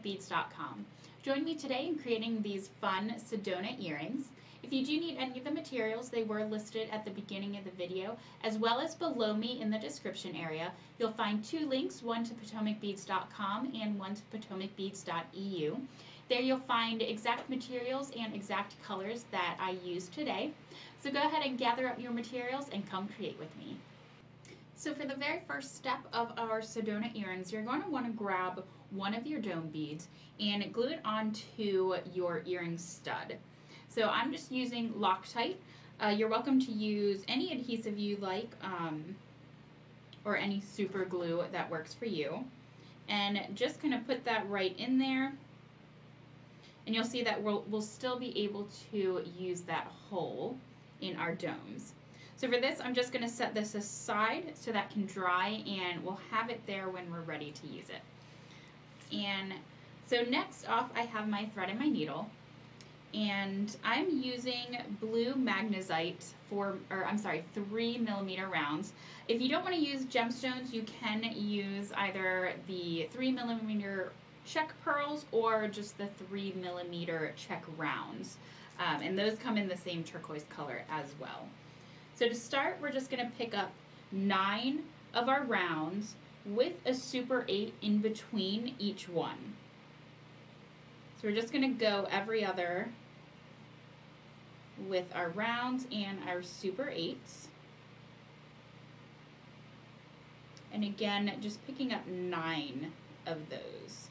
PotomacBeads.com. Join me today in creating these fun Sedona earrings. If you do need any of the materials, they were listed at the beginning of the video, as well as below me in the description area. You'll find two links, one to PotomacBeads.com and one to PotomacBeads.eu. There you'll find exact materials and exact colors that I used today. So go ahead and gather up your materials and come create with me. So for the very first step of our Sedona earrings, you're going to want to grab one of your dome beads and glue it onto your earring stud. So I'm just using Loctite. You're welcome to use any adhesive you like or any super glue that works for you. And just kind of put that right in there. And you'll see that we'll still be able to use that hole in our domes. So for this, I'm just going to set this aside so that can dry, and we'll have it there when we're ready to use it. And so next off, I have my thread and my needle, and I'm using Blue Magnesite 3mm rounds. If you don't want to use gemstones, you can use either the 3mm check pearls or just the 3mm check rounds. And those come in the same turquoise color as well. So to start, we're just going to pick up 9 of our rounds with a Super 8 in between each one. So we're just going to go every other with our rounds and our Super 8s. And again, just picking up 9 of those.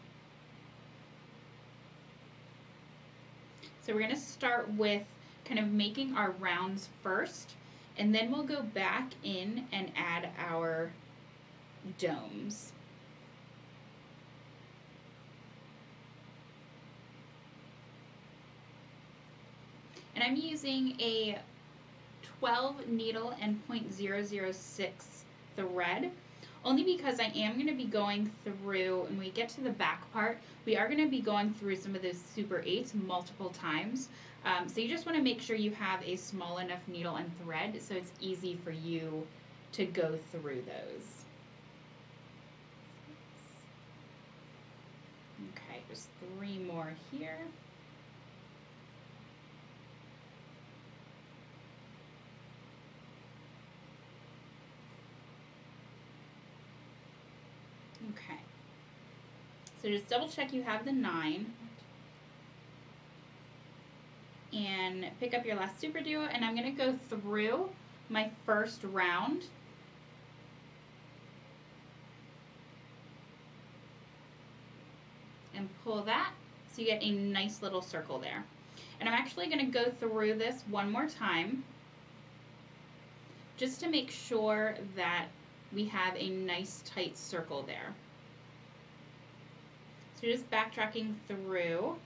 So we're going to start with kind of making our rounds first, and then we'll go back in and add our domes. And I'm using a 12 needle and 0.006 thread, only because I am going to be going through, when we get to the back part, we are going to be going through some of those Super 8s multiple times. So you just want to make sure you have a small enough needle and thread so it's easy for you to go through those. Okay, just 3 more here. Okay, so just double check you have the 9 and pick up your last super duo, and I'm going to go through my first round and pull that so you get a nice little circle there. And I'm actually going to go through this one more time just to make sure that we have a nice tight circle there. So just backtracking through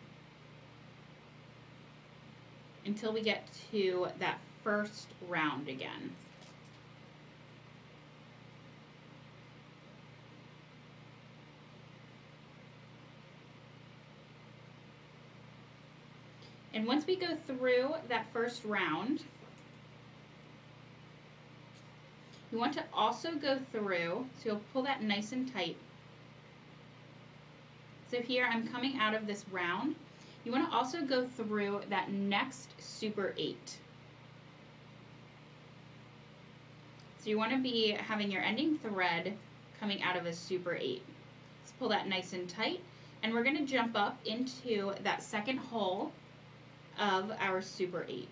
until we get to that first round again. And once we go through that first round, you want to also go through, so you'll pull that nice and tight. So here I'm coming out of this round. You want to also go through that next Super 8. So you want to be having your ending thread coming out of a Super 8. Let's pull that nice and tight, and we're going to jump up into that second hole of our Super 8.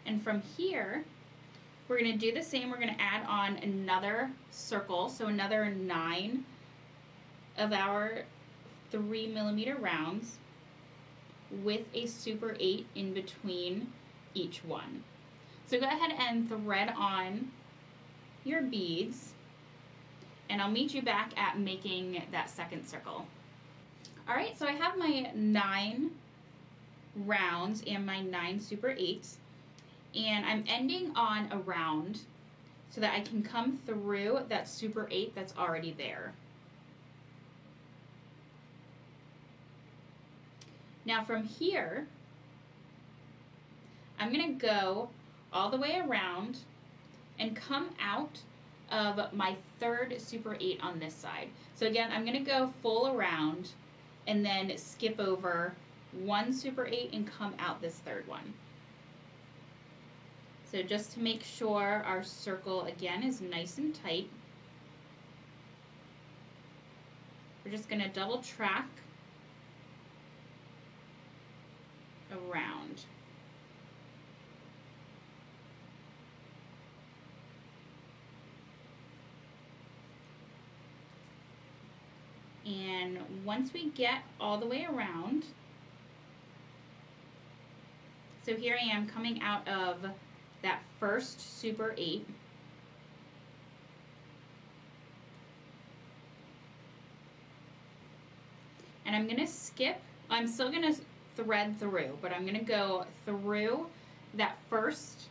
And from here, we're going to do the same. We're going to add on another circle, so another 9 of our 3mm rounds with a Super 8 in between each one. So go ahead and thread on your beads, and I'll meet you back at making that second circle. All right, so I have my 9 rounds and my 9 Super 8s. And I'm ending on a round so that I can come through that Super 8 that's already there. Now from here, I'm going to go all the way around and come out of my third Super 8 on this side. So again, I'm going to go full around and then skip over one Super 8 and come out this third one. So just to make sure our circle again is nice and tight, we're just going to double track around. And once we get all the way around, so here I am coming out of that first Super 8. And I'm going to skip, I'm still going to thread through, but I'm going to go through that first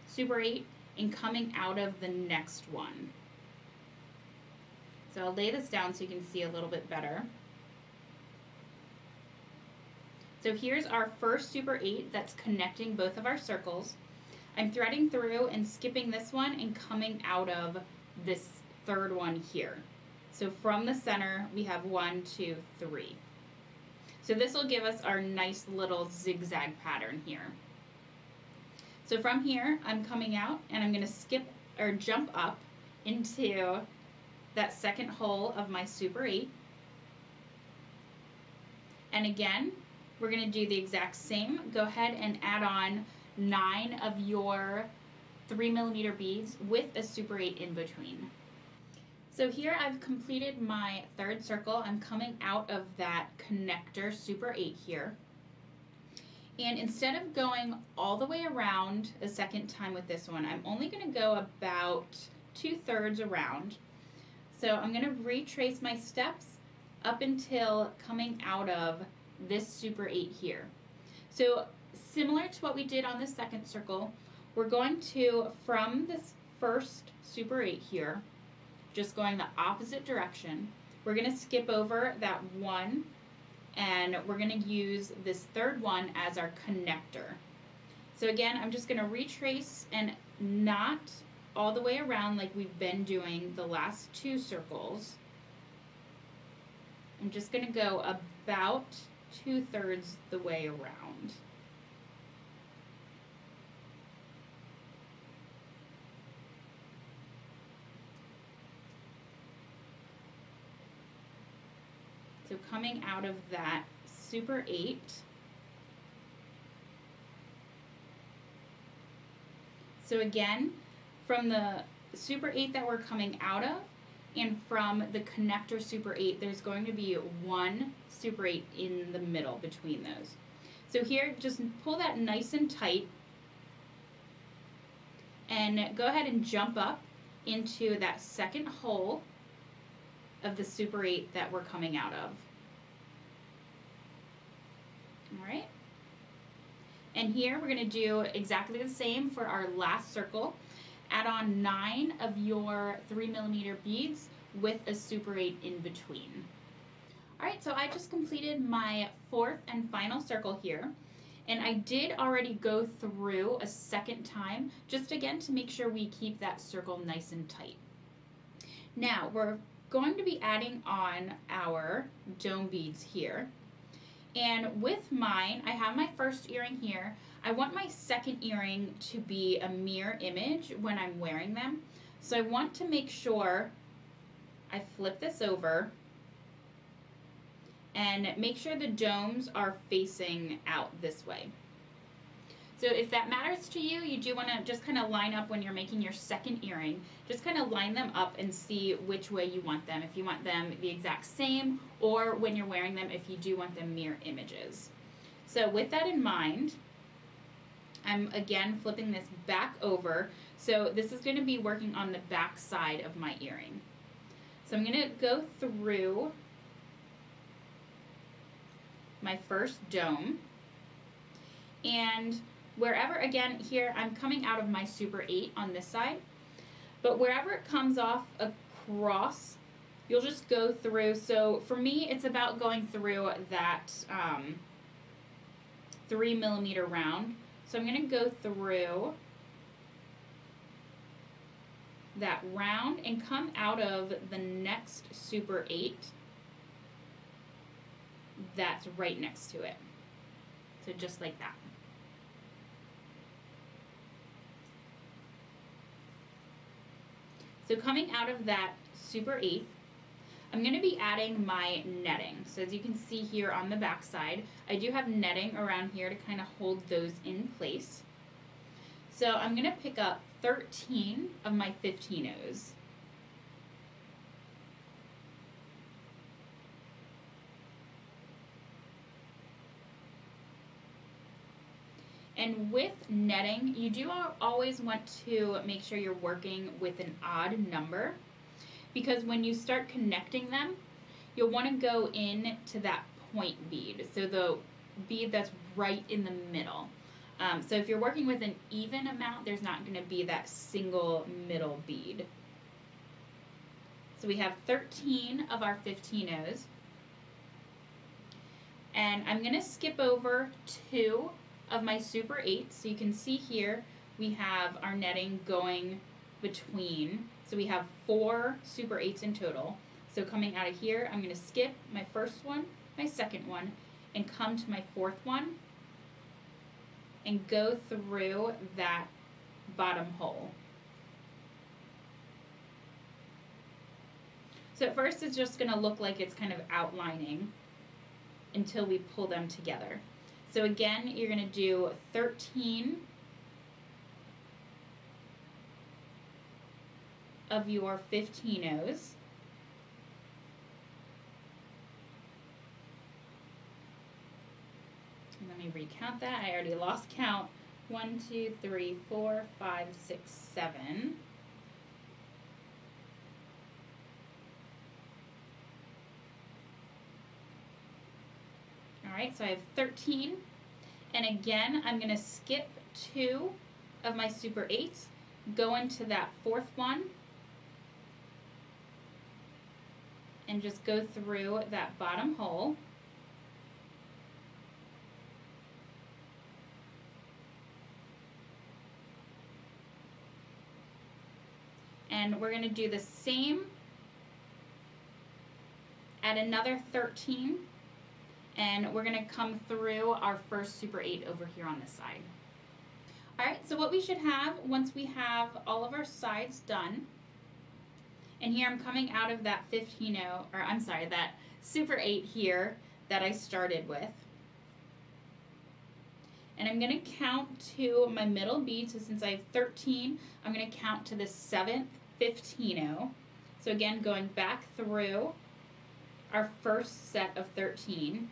Super 8 and coming out of the next one. So I'll lay this down so you can see a little bit better. So here's our first Super 8 that's connecting both of our circles. I'm threading through and skipping this one and coming out of this third one here. So from the center, we have 1, 2, 3. So this will give us our nice little zigzag pattern here. So from here, I'm coming out and I'm going to skip or jump up into that second hole of my Super 8. And again, we're going to do the exact same. Go ahead and add on 9 of your 3mm beads with a Super 8 in between. So here I've completed my third circle. I'm coming out of that connector Super 8 here. And instead of going all the way around a second time with this one, I'm only going to go about 2/3 around. So I'm going to retrace my steps up until coming out of this Super 8 here. So similar to what we did on the second circle, we're going to, from this first Super 8 here, just going the opposite direction, we're going to skip over that one and we're going to use this third one as our connector. So again, I'm just going to retrace and not all the way around like we've been doing the last 2 circles. I'm just going to go about 2/3 the way around. So coming out of that Super 8, so again, from the Super 8 that we're coming out of and from the connector Super 8, there's going to be one Super 8 in the middle between those. So here, just pull that nice and tight and go ahead and jump up into that second hole of the Super 8 that we're coming out of. All right. And here we're going to do exactly the same for our last circle. Add on 9 of your 3mm beads with a Super 8 in between. All right, so I just completed my 4th and final circle here. And I did already go through a second time, just again to make sure we keep that circle nice and tight. Now, we're going to be adding on our dome beads here. And with mine, I have my first earring here. I want my second earring to be a mirror image when I'm wearing them. So I want to make sure I flip this over and make sure the domes are facing out this way. So if that matters to you, you do want to just kind of line up when you're making your second earring. Just kind of line them up and see which way you want them. If you want them the exact same, or when you're wearing them, if you do want them mirror images. So with that in mind, I'm again flipping this back over. So this is going to be working on the back side of my earring. So I'm going to go through my first dome, and wherever, again here I'm coming out of my Super 8 on this side, but wherever it comes off across, you'll just go through. So for me, it's about going through that 3mm round. So I'm going to go through that round and come out of the next Super 8 that's right next to it. So just like that. So coming out of that Super 8, I'm going to be adding my netting. So as you can see here on the back side, I do have netting around here to kind of hold those in place. So I'm going to pick up 13 of my 15-ohs. And with netting, you do always want to make sure you're working with an odd number, because when you start connecting them, you'll want to go in to that point bead, so the bead that's right in the middle. So if you're working with an even amount, there's not going to be that single middle bead. So we have 13 of our 15-ohs. And I'm going to skip over 2 of my Super 8. So you can see here we have our netting going between. So we have 4 Super 8s in total. So coming out of here, I'm going to skip my first one, my second one, and come to my fourth one and go through that bottom hole. So at first it's just going to look like it's kind of outlining until we pull them together. So again, you're going to do 13 of your 15-ohs. Let me recount that. I already lost count. 1, 2, 3, 4, 5, 6, 7. All right, so I have 13. And again, I'm going to skip 2 of my Super 8s, go into that fourth one, and just go through that bottom hole. And we're going to do the same at another 13. And we're going to come through our first Super 8 over here on this side. Alright, so what we should have once we have all of our sides done, and here I'm coming out of that 15-oh, or I'm sorry, that Super 8 here that I started with. And I'm going to count to my middle bead, so since I have 13, I'm going to count to the 7th 15-oh. So again, going back through our first set of 13.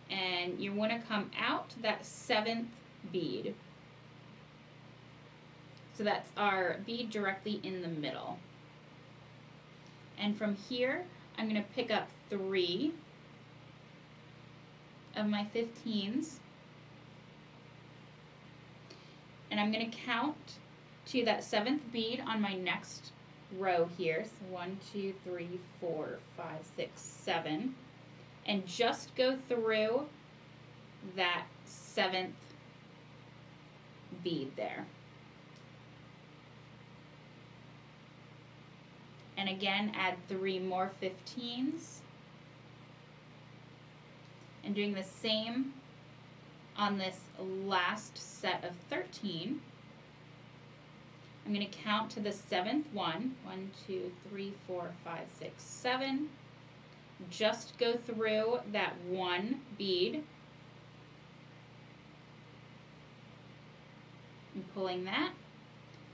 And you want to come out to that 7th bead. So that's our bead directly in the middle. And from here, I'm going to pick up 3 of my 15s. And I'm going to count to that 7th bead on my next row here. So 1, 2, 3, 4, 5, 6, 7. And just go through that 7th bead there. And again, add 3 more 15s. And doing the same on this last set of 13. I'm going to count to the 7th one. 1, 2, 3, 4, 5, 6, 7. Just go through that 1 bead. And pulling that.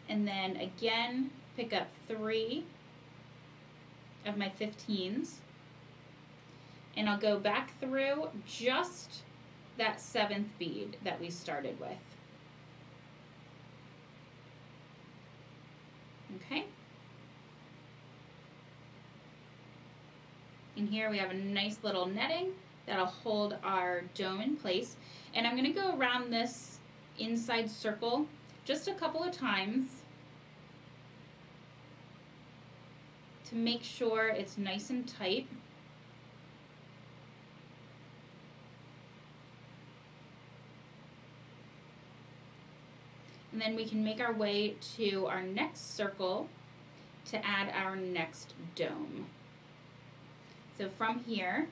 And then again, pick up 3 of my 15s. And I'll go back through just that 7th bead that we started with. Okay. And here we have a nice little netting that'll hold our dome in place. And I'm going to go around this inside circle just a couple of times to make sure it's nice and tight. And And then we can make our way to our next circle to add our next dome. So from here,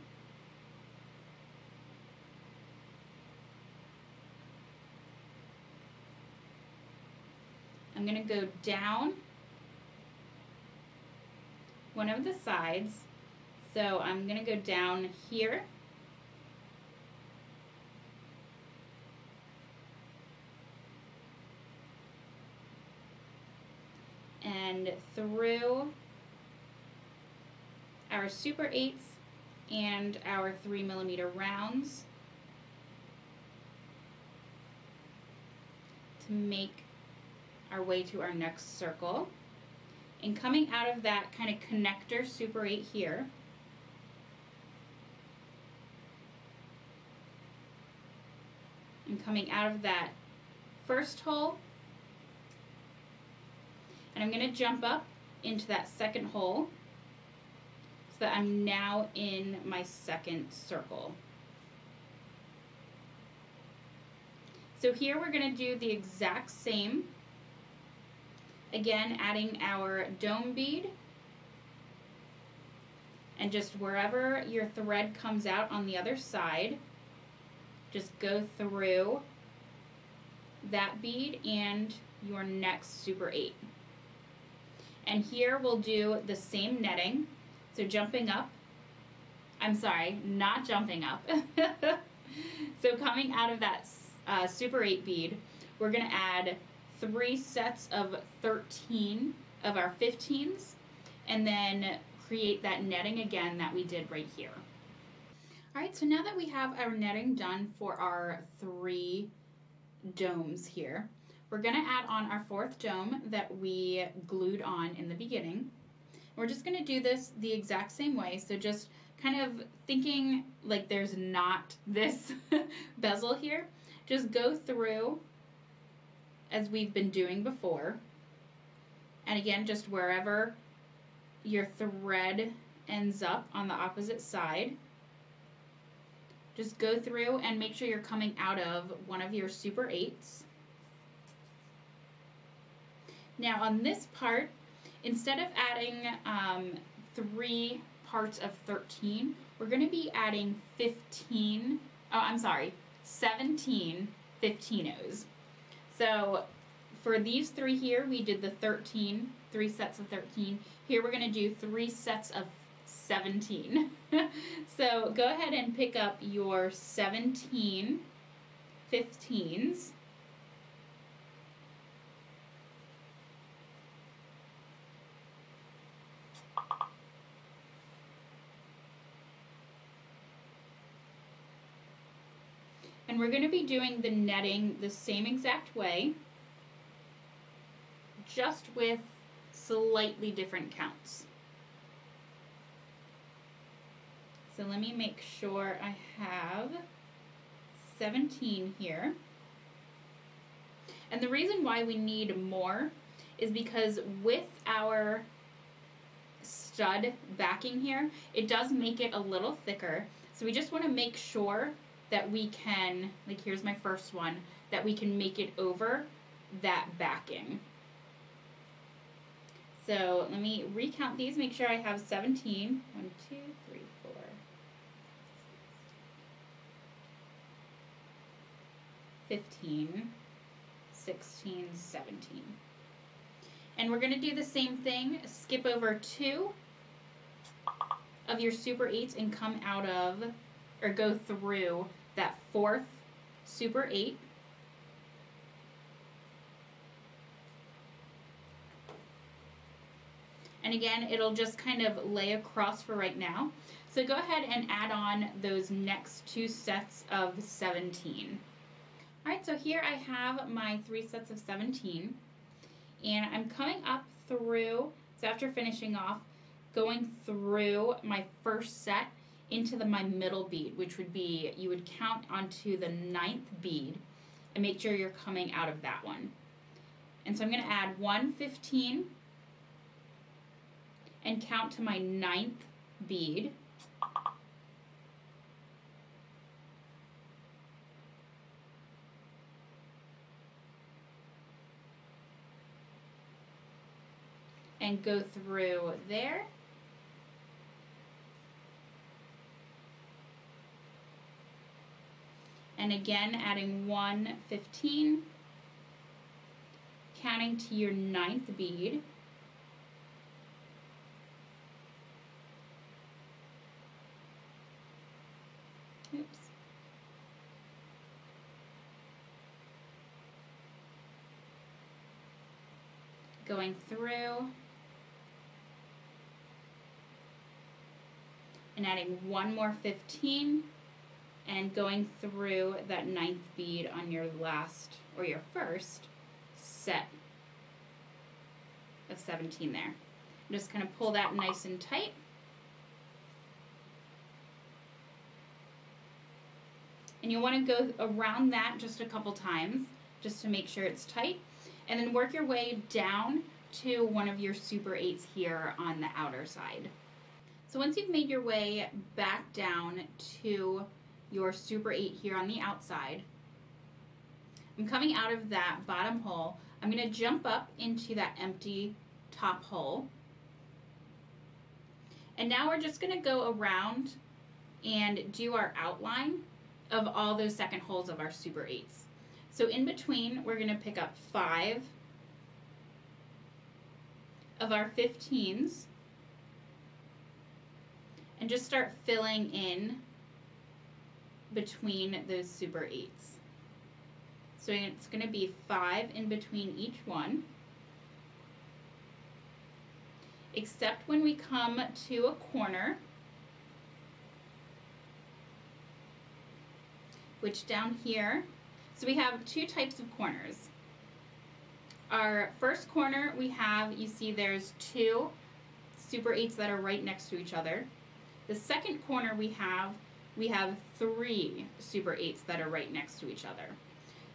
I'm going to go down one of the sides. So I'm going to go down here, and through our Super 8s and our 3mm rounds to make our way to our next circle. And coming out of that kind of connector Super 8 here, and coming out of that first hole, and I'm going to jump up into that second hole so that I'm now in my second circle. So here we're going to do the exact same. Again, adding our dome bead, and just wherever your thread comes out on the other side, just go through that bead and your next Super 8. And here we'll do the same netting. So jumping up, I'm sorry, not jumping up. So coming out of that Super 8 bead, we're going to add 3 sets of 13 of our 15s, and then create that netting again that we did right here. All right, so now that we have our netting done for our 3 domes here, we're going to add on our 4th dome that we glued on in the beginning. We're just going to do this the exact same way, so just kind of thinking like there's not this bezel here. Just go through as we've been doing before, and again, just wherever your thread ends up on the opposite side, just go through and make sure you're coming out of one of your Super 8s. Now on this part, instead of adding 3 parts of 13, we're going to be adding 17 15-os. So for these 3 here, we did the 3 sets of 13. Here we're going to do 3 sets of 17. So go ahead and pick up your 17 15s. And we're going to be doing the netting the same exact way, just with slightly different counts. So let me make sure I have 17 here. And the reason why we need more is because with our stud backing here, it does make it a little thicker. So we just want to make sure that we can, like here's my first one, that we can make it over that backing. So let me recount these, make sure I have 17. 1, 2, 3, 4, 15, 16, 17. And we're going to do the same thing, skip over 2 of your Super 8s and come out of, or go through that 4th Super 8. And again, it'll just kind of lay across for right now. So go ahead and add on those next 2 sets of 17. All right, so here I have my 3 sets of 17, and I'm coming up through, so after finishing off, going through my first set into my middle bead, which would be, you would count onto the 9th bead and make sure you're coming out of that one. And so I'm going to add 1 15 and count to my 9th bead. and go through there. And again, adding 1 15, counting to your 9th bead. Oops. Going through and adding 1 more 15 and going through that 9th bead on your last or your first set of 17 there. Just kind of pull that nice and tight. And you want to go around that just a couple times just to make sure it's tight. And then work your way down to one of your Super 8s here on the outer side. So once you've made your way back down to your Super 8 here on the outside, I'm coming out of that bottom hole. I'm going to jump up into that empty top hole. And now we're just going to go around and do our outline of all those second holes of our Super 8s. So in between, we're going to pick up 5 of our 15s and just start filling in between those Super 8s. So it's going to be 5 in between each one, except when we come to a corner, which down here, so we have 2 types of corners. Our first corner we have, you see there's 2 Super 8s that are right next to each other. The second corner we have 3 Super 8s that are right next to each other.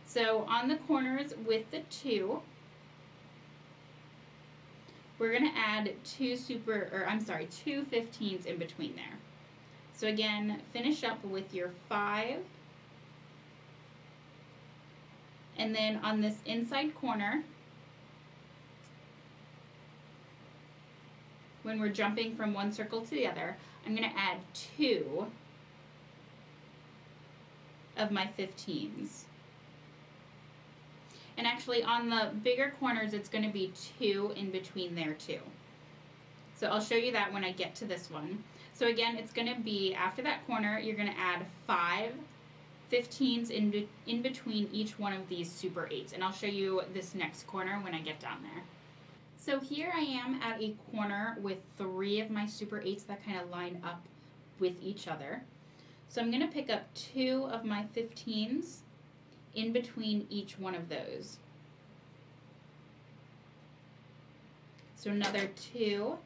So on the corners with the 2, we're going to add 2 15s in between there. So again, finish up with your 5. And then on this inside corner, when we're jumping from one circle to the other, I'm going to add 2 of my 15s. And actually on the bigger corners, it's going to be 2 in between there too. So I'll show you that when I get to this one. So again, it's going to be after that corner, you're going to add 5 15s in between each one of these Super 8s. And I'll show you this next corner when I get down there. So here I am at a corner with 3 of my Super 8s that kind of line up with each other. So I'm going to pick up 2 of my 15s in between each one of those. So another 2,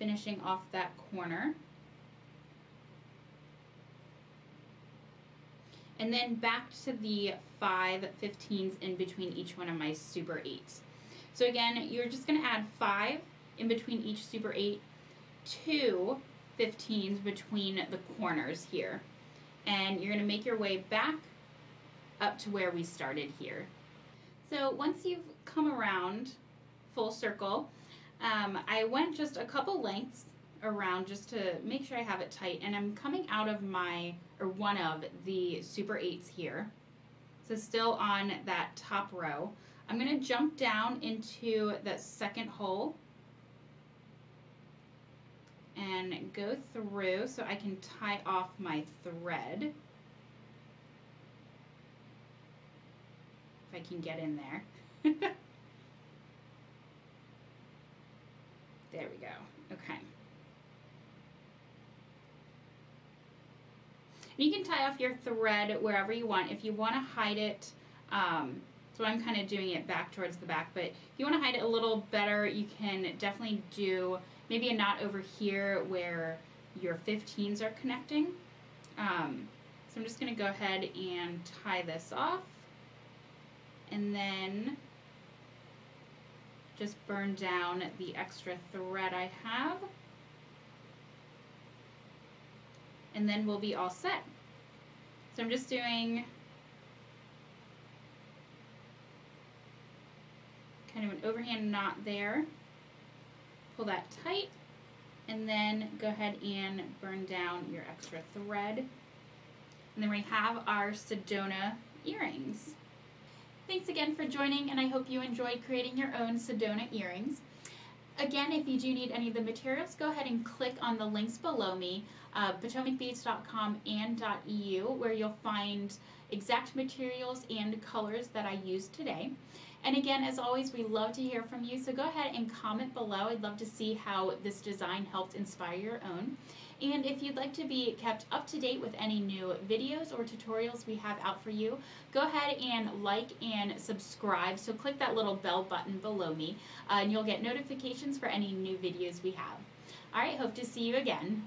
finishing off that corner. And then back to the 5 15s in between each one of my Super 8s. So again, you're just going to add 5 in between each Super 8, 2 15s between the corners here. And you're going to make your way back up to where we started here. So once you've come around full circle, I went just a couple lengths around just to make sure I have it tight, and I'm coming out of one of the Super 8s here. So still on that top row. I'm going to jump down into that second hole and go through so I can tie off my thread. If I can get in there. There we go. Okay. You can tie off your thread wherever you want. If you want to hide it, so I'm kind of doing it back towards the back, but if you want to hide it a little better, you can definitely do maybe a knot over here where your 15s are connecting. So I'm just going to go ahead and tie this off, and then just burn down the extra thread I have. And then we'll be all set. So I'm just doing kind of an overhand knot there. Pull that tight, and then go ahead and burn down your extra thread. And then we have our Sedona earrings. Thanks again for joining, and I hope you enjoyed creating your own Sedona earrings. Again, if you do need any of the materials, go ahead and click on the links below me, PotomacBeads.com and .eu, where you'll find exact materials and colors that I used today. And again, as always, we love to hear from you, so go ahead and comment below. I'd love to see how this design helped inspire your own. And if you'd like to be kept up to date with any new videos or tutorials we have out for you, go ahead and like and subscribe. So click that little bell button below me, and you'll get notifications for any new videos we have. All right, hope to see you again.